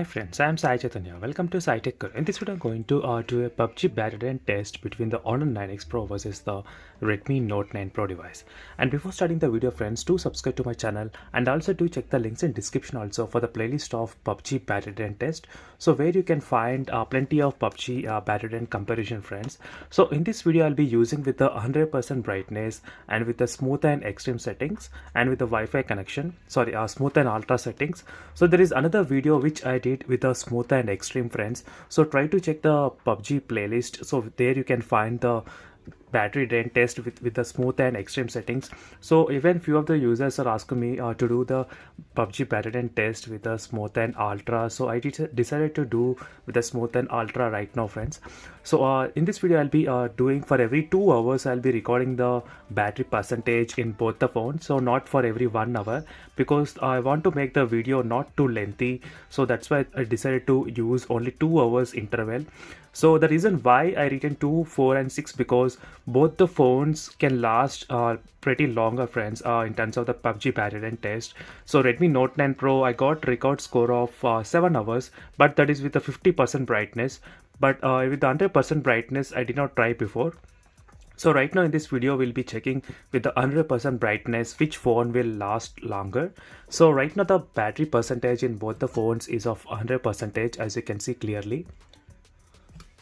Hi friends, I am Sai Chaitanya. Welcome to Sai Tech Guru. In this video, I'm going to do a PUBG battle test between the Honor 9X Pro versus the Redmi Note 9 Pro device. And before starting the video, friends, do subscribe to my channel and also do check the links in description also for the playlist of PUBG battle test. So where you can find plenty of PUBG battle comparison, friends. So in this video, I'll be using with the 100% brightness and with the smooth and extreme settings and with the Wi-Fi connection. Sorry, smooth and ultra settings. So there is another video which I did with a smooth and extreme, friends. So try to check the PUBG playlist. So there you can find the battery drain test with the smooth and extreme settings. So even few of the users are asking me to do the PUBG battery drain test with the smooth and ultra. So I decided to do with the smooth and ultra right now, friends. So in this video I'll be doing for every 2 hours I'll be recording the battery percentage in both the phones. So not for every 1 hour, because I want to make the video not too lengthy. So that's why I decided to use only 2 hours interval. So the reason why I written 2, 4 and 6, because both the phones can last pretty longer, friends, in terms of the PUBG battle test. So Redmi Note 9 Pro, I got record score of 7 hours, but that is with the 50% brightness. But with the 100% brightness, I did not try before. So right now in this video, we'll be checking with the 100% brightness which phone will last longer. So right now the battery percentage in both the phones is of 100%, as you can see clearly.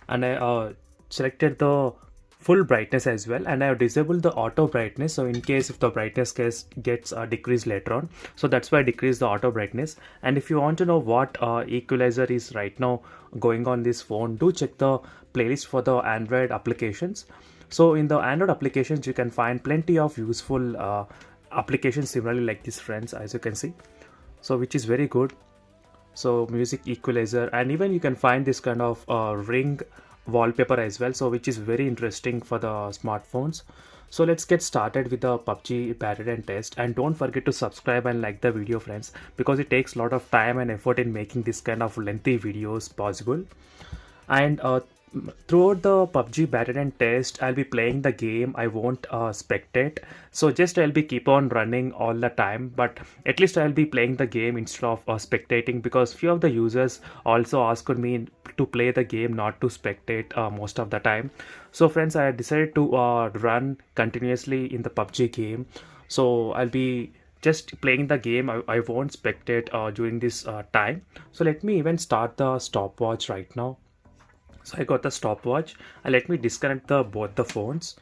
And I selected the full brightness as well, and I have disabled the auto brightness, so in case if the brightness gets decreased later on, so that's why I decreased the auto brightness. And if you want to know what equalizer is right now going on this phone, do check the playlist for the Android applications. So in the Android applications you can find plenty of useful applications similarly like this, friends, as you can see, so which is very good. So music equalizer, and even you can find this kind of ring wallpaper as well, so which is very interesting for the smartphones. So let's get started with the PUBG battle test, and don't forget to subscribe and like the video, friends, because it takes a lot of time and effort in making this kind of lengthy videos possible. And throughout the PUBG battle test, I'll be playing the game. I won't spectate, so just I'll be keep on running all the time, but at least I'll be playing the game instead of spectating, because few of the users also asked me to play the game, not to spectate most of the time. So friends, I decided to run continuously in the PUBG game. So I'll be just playing the game. I won't spectate during this time. So let me even start the stopwatch right now. So I got the stopwatch, and let me disconnect both the phones.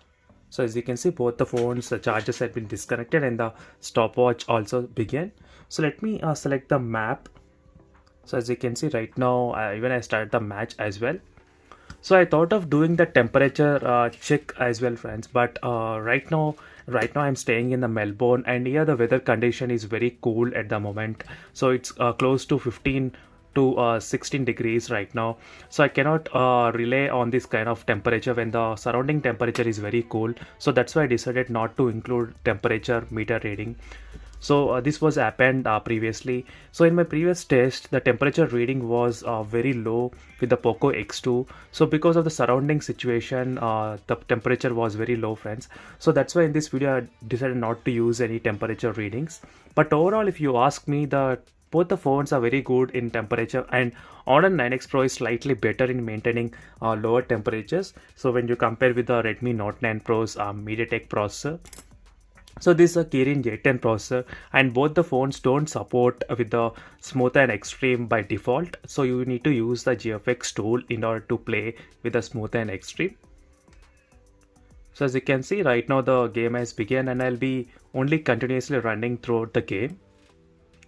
So as you can see, both the phones, the chargers have been disconnected and the stopwatch also began. So let me select the map. So as you can see right now, even I started the match as well. So I thought of doing the temperature check as well, friends, but right now I'm staying in the Melbourne, and here the weather condition is very cool at the moment. So it's close to 15 to 16 degrees right now, so I cannot rely on this kind of temperature when the surrounding temperature is very cool. So that's why I decided not to include temperature meter reading. So this was happened previously. So in my previous test, the temperature reading was very low with the POCO X2. So because of the surrounding situation, the temperature was very low, friends. So that's why in this video I decided not to use any temperature readings. But overall, if you ask me, both the phones are very good in temperature, and Honor 9X Pro is slightly better in maintaining lower temperatures. So when you compare with the Redmi Note 9 Pro's MediaTek processor. So this is a Kirin J10 processor, and both the phones don't support with the smooth and extreme by default. So you need to use the GFX tool in order to play with the smooth and extreme. So as you can see right now, the game has begun, and I'll be only continuously running throughout the game.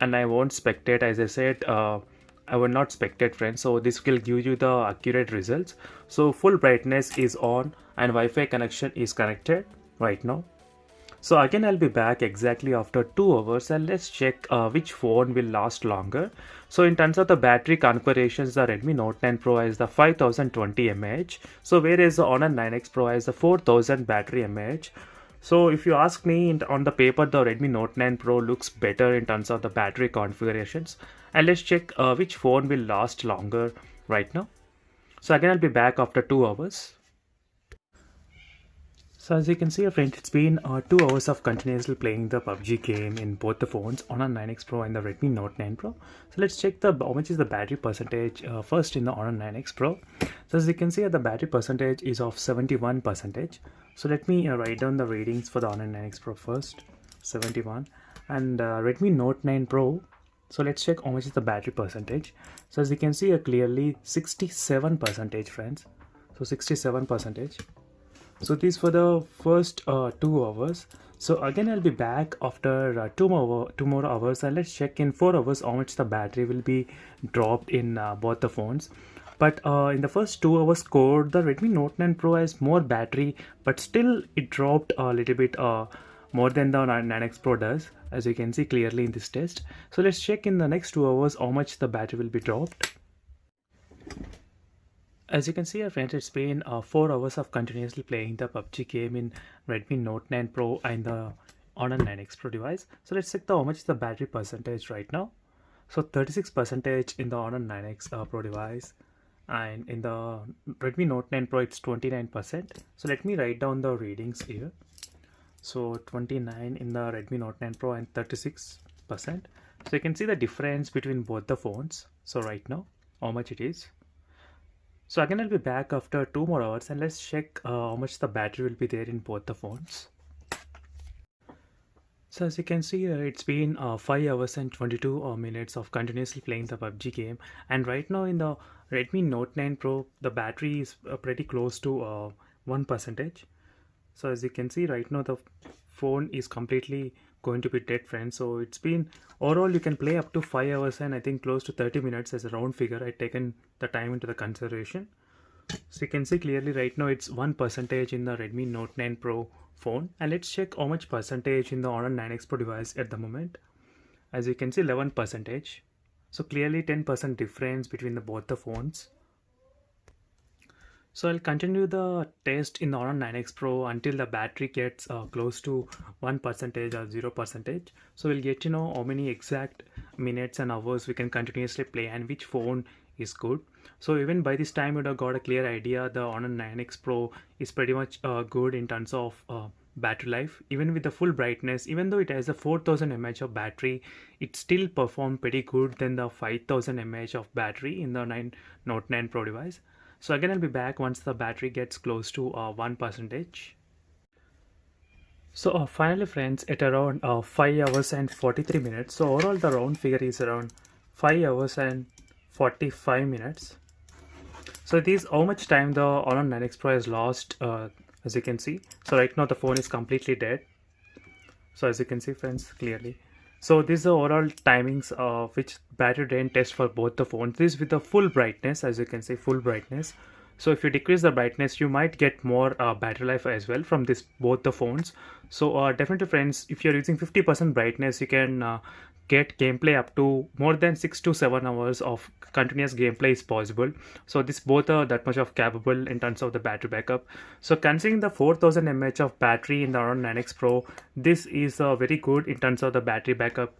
And I won't spectate, as I said, I will not spectate, friends. So this will give you the accurate results. So full brightness is on and Wi-Fi connection is connected right now. So again, I'll be back exactly after 2 hours, and let's check which phone will last longer. So in terms of the battery configurations, the Redmi Note 9 Pro has the 5020 mAh. So whereas the Honor 9X Pro has the 4000 battery mAh. So if you ask me, on the paper, the Redmi Note 9 Pro looks better in terms of the battery configurations. And let's check which phone will last longer right now. So again, I'll be back after 2 hours. So as you can see, friends, it's been 2 hours of continuously playing the PUBG game in both the phones, Honor 9X Pro and the Redmi Note 9 Pro. So let's check how much is the battery percentage first in the Honor 9X Pro. So as you can see, the battery percentage is of 71%. So let me write down the readings for the Honor 9X Pro first, 71, and Redmi Note 9 Pro. So let's check how much is the battery percentage. So as you can see, clearly 67%, friends. So 67%. So this for the first 2 hours. So again I'll be back after 2 more hours, and let's check in 4 hours how much the battery will be dropped in both the phones. But in the first 2 hours code, the Redmi Note 9 Pro has more battery, but still it dropped a little bit more than the 9X Pro does, as you can see clearly in this test. So let's check in the next 2 hours how much the battery will be dropped. As you can see, friends, it's been 4 hours of continuously playing the PUBG game in Redmi Note 9 Pro and the Honor 9X Pro device. So let's check how much is the battery percentage right now. So 36% in the Honor 9X Pro device, and in the Redmi Note 9 Pro it's 29%. So let me write down the readings here. So 29 in the Redmi Note 9 Pro and 36%. So you can see the difference between both the phones. So right now, how much it is. So again I'll be back after 2 more hours, and let's check how much the battery will be there in both the phones. So as you can see, it's been 5 hours and 22 minutes of continuously playing the PUBG game, and right now in the Redmi Note 9 Pro the battery is pretty close to 1%. So as you can see right now the phone is completely going to be dead, friends. So it's been overall you can play up to 5 hours and I think close to 30 minutes as a round figure. I've taken the time into the consideration. So you can see clearly right now it's 1% in the Redmi Note 9 Pro phone, and let's check how much percentage in the Honor 9X Pro device at the moment. As you can see 11%. So clearly 10% difference between both the phones. So I'll continue the test in the Honor 9X Pro until the battery gets close to 1% or 0%. So we'll get to know how many exact minutes and hours we can continuously play and which phone is good. So even by this time you'd have got a clear idea the Honor 9X Pro is pretty much good in terms of battery life. Even with the full brightness, even though it has a 4000 mAh of battery, it still performed pretty good than the 5000 mAh of battery in the Note 9 Pro device. So again I'll be back once the battery gets close to 1%. So finally, friends, at around 5 hours and 43 minutes. So overall the round figure is around 5 hours and 45 minutes. So this is how much time the Honor 9X Pro has lost, as you can see. So right now the phone is completely dead. So as you can see, friends, clearly. So this is the overall timings of which battery drain test for both the phones. This is with the full brightness, as you can see, full brightness. So if you decrease the brightness, you might get more battery life as well from both the phones. So definitely, friends, if you're using 50% brightness, you can get gameplay up to more than 6 to 7 hours of continuous gameplay is possible. So this both are that much of capable in terms of the battery backup. So considering the 4000 mAh of battery in the Honor 9X Pro, this is very good in terms of the battery backup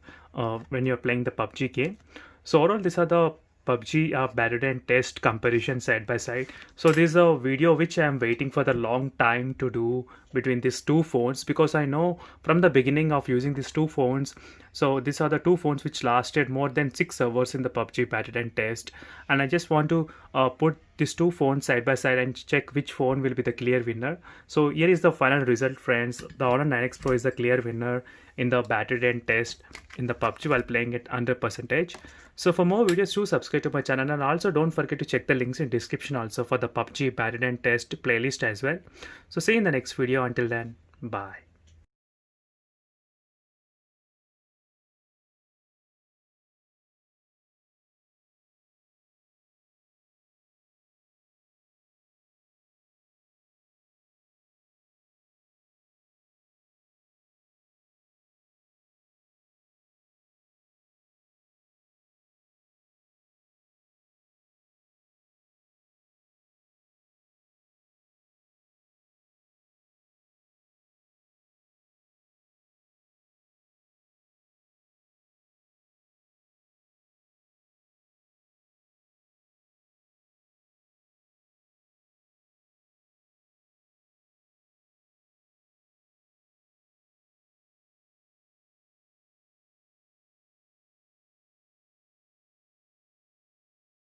when you're playing the PUBG game. So overall, these are the PUBG battery drain test comparison side by side. So this is a video which I am waiting for the long time to do between these two phones, because I know from the beginning of using these two phones, so these are the two phones which lasted more than 6 hours in the PUBG battery drain test, and I just want to put these two phones side by side and check which phone will be the clear winner. So here is the final result, friends. The Honor 9X Pro is the clear winner in the battery drain test in the PUBG while playing it 100%. So for more videos, do subscribe to my channel, and also don't forget to check the links in description also for the PUBG battery drain test playlist as well. So see you in the next video. Until then, bye.